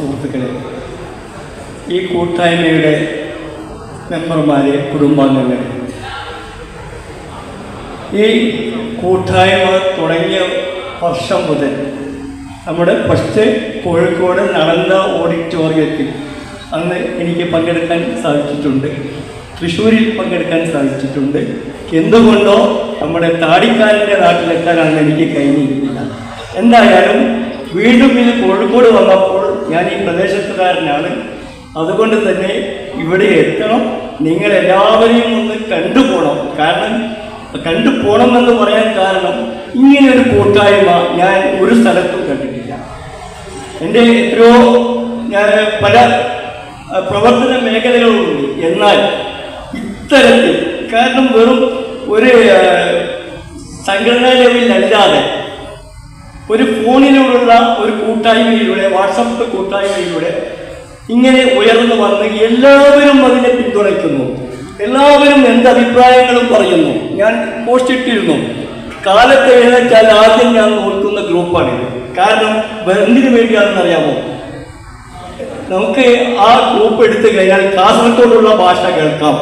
സുഹൃത്തുക്കളെ, ഈ കൂട്ടായ്മയുടെ മെമ്പർമാരെ, കുടുംബാംഗങ്ങളെ, ഈ കൂട്ടായ്മ തുടങ്ങിയ വർഷം മുതൽ നമ്മുടെ ഫസ്റ്റ് കോഴിക്കോട് നടന്ന ഓഡിറ്റോറിയത്തിൽ അന്ന് എനിക്ക് പങ്കെടുക്കാൻ സാധിച്ചിട്ടുണ്ട്, തൃശ്ശൂരിൽ പങ്കെടുക്കാൻ സാധിച്ചിട്ടുണ്ട്. എന്തുകൊണ്ടോ നമ്മുടെ താടിക്കാരൻ്റെ നാട്ടിലെത്താനാണ് എനിക്ക് കഴിഞ്ഞിരിക്കില്ല. എന്തായാലും വീണ്ടും ഇത് കോഴിക്കോട് വന്നപ്പോൾ ഞാൻ ഈ പ്രദേശത്തുകാരനാണ്, അതുകൊണ്ട് തന്നെ ഇവിടെ എത്തണം, നിങ്ങളെല്ലാവരെയും ഒന്ന് കണ്ടുപോകണം. കാരണം കണ്ടുപോകണമെന്ന് പറയാൻ കാരണം ഇങ്ങനൊരു കൂട്ടായ്മ ഞാൻ ഒരു സ്ഥലത്തും കണ്ടിട്ടില്ല. എൻ്റെ എത്രയോ ഞാൻ പല പ്രവർത്തന മേഖലകളുണ്ട്, എന്നാൽ ഇത്തരത്തിൽ കാരണം വെറും ഒരു സംഘടനാ ലെവലിലല്ലാതെ ഒരു ഫോണിലൂടെയുള്ള ഒരു കൂട്ടായ്മയിലൂടെ, വാട്സപ്പ് കൂട്ടായ്മയിലൂടെ ഇങ്ങനെ ഉയർന്നു വന്ന് എല്ലാവരും അതിനെ പിന്തുണയ്ക്കുന്നു, എല്ലാവരും എന്തഭിപ്രായങ്ങളും പറയുന്നു. ഞാൻ പോസ്റ്റ് ഇട്ടിരുന്നു, കാലത്ത് എഴുന്നേറ്റാൽ ആദ്യം ഞാൻ നോക്കുന്ന ഗ്രൂപ്പാണിത്. കാരണം എന്തിനു വേണ്ടിയാണെന്ന് അറിയാമോ? നമുക്ക് ആ ഗ്രൂപ്പ് എടുത്തു കഴിഞ്ഞാൽ കാസർഗോഡുള്ള ഭാഷ കേൾക്കാം,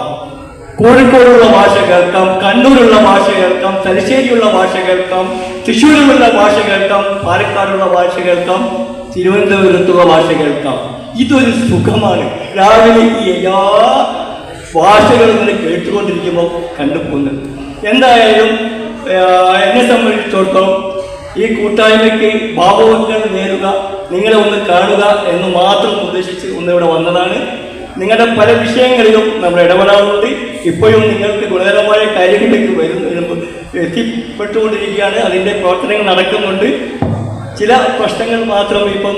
കോഴിക്കോടുള്ള ഭാഷ കേൾക്കാം, കണ്ണൂരുള്ള ഭാഷ കേൾക്കാം, തലശ്ശേരിയുള്ള ഭാഷ കേൾക്കാം, തൃശ്ശൂരിലുള്ള ഭാഷ കേൾക്കാം, പാലക്കാടുള്ള ഭാഷ കേൾക്കാം, തിരുവനന്തപുരത്തുള്ള ഭാഷ കേൾക്കാം. ഇതൊരു സുഖമാണ്. രാവിലെ ഈ എല്ലാ ഭാഷകളും ഇങ്ങനെ കേട്ടുകൊണ്ടിരിക്കുമ്പോൾ കണ്ടുപോകുന്നത്. എന്തായാലും എന്നെ സംബന്ധിച്ചിടത്തോളം ഈ കൂട്ടായ്മയ്ക്ക് ഭാവങ്ങൾ നേരുക, നിങ്ങളെ ഒന്ന് കാണുക എന്ന് മാത്രം ഉദ്ദേശിച്ച് ഒന്നിവിടെ വന്നതാണ്. നിങ്ങളുടെ പല വിഷയങ്ങളിലും നമ്മൾ ഇടപെടാറുണ്ട്. ഇപ്പോഴും നിങ്ങൾക്ക് ഗുണകരമായ കാര്യങ്ങളിലേക്ക് എത്തിപ്പെട്ടുകൊണ്ടിരിക്കുകയാണ്. അതിൻ്റെ പ്രവർത്തനങ്ങൾ നടക്കുന്നുണ്ട്. ചില പ്രശ്നങ്ങൾ മാത്രം ഇപ്പം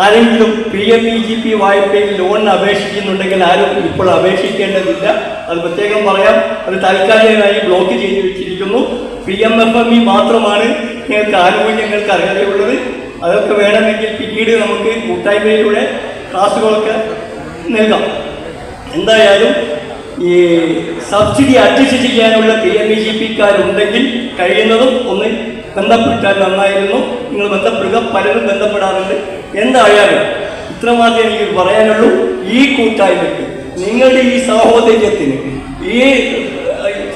ആരെങ്കിലും PMEGP വായ്പയിൽ ലോണിന് അപേക്ഷിക്കുന്നുണ്ടെങ്കിൽ ആരും ഇപ്പോൾ അപേക്ഷിക്കേണ്ടതില്ല. അത് പ്രത്യേകം പറയാം. അത് താൽക്കാലികമായി ബ്ലോക്ക് ചെയ്ത് വെച്ചിരിക്കുന്നു. PMFME മാത്രമാണ് നിങ്ങൾക്ക് ആനുകൂല്യങ്ങൾക്ക് അർഹതയുള്ളത്. അതൊക്കെ വേണമെങ്കിൽ പിന്നീട് നമുക്ക് കൂട്ടായ്മയിലൂടെ ക്ലാസ്സുകളൊക്കെ നൽകാം. എന്തായാലും ഈ സബ്സിഡി അഡ്ജസ്റ്റ് ചെയ്യാനുള്ള PMEGP-ക്കാരുണ്ടെങ്കിൽ കഴിയുന്നതും ഒന്ന് ബന്ധപ്പെട്ടാൽ നന്നായിരുന്നു. നിങ്ങൾ ബന്ധപ്പെടുക, പലരും ബന്ധപ്പെടാറുണ്ട്. എന്തായാലും ഇത്രമാത്രമേ എനിക്ക് പറയാനുള്ളൂ. ഈ കൂട്ടായ്മയ്ക്ക്, നിങ്ങളുടെ ഈ സഹോദര്യത്തിന്, ഈ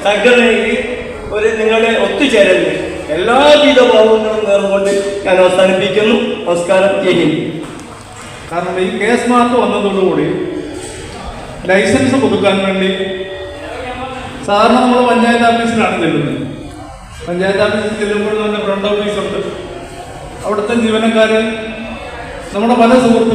സംഘടനയ്ക്ക് ഒരു നിങ്ങളുടെ ഒത്തുചേരലിന് എല്ലാവിധ ഭാവങ്ങളും നേർന്നുകൊണ്ട് ഞാൻ അവസാനിപ്പിക്കുന്നു. നമസ്കാരം. ജയ് ഹിന്ദ്. കാരണം ഈ കേസ് മാർക്ക് വന്നതോടുകൂടി ലൈസൻസ് പുതുക്കാൻ വേണ്ടി സാധാരണ നമ്മൾ പഞ്ചായത്ത് ഓഫീസിലാണ് ചെല്ലുന്നത്. പഞ്ചായത്ത് ഓഫീസിൽ ചെല്ലുമ്പോൾ തന്നെ ഫ്രണ്ട് ഓഫീസുണ്ട്. അവിടുത്തെ ജീവനക്കാർ നമ്മുടെ പല സുഹൃത്തുക്കളും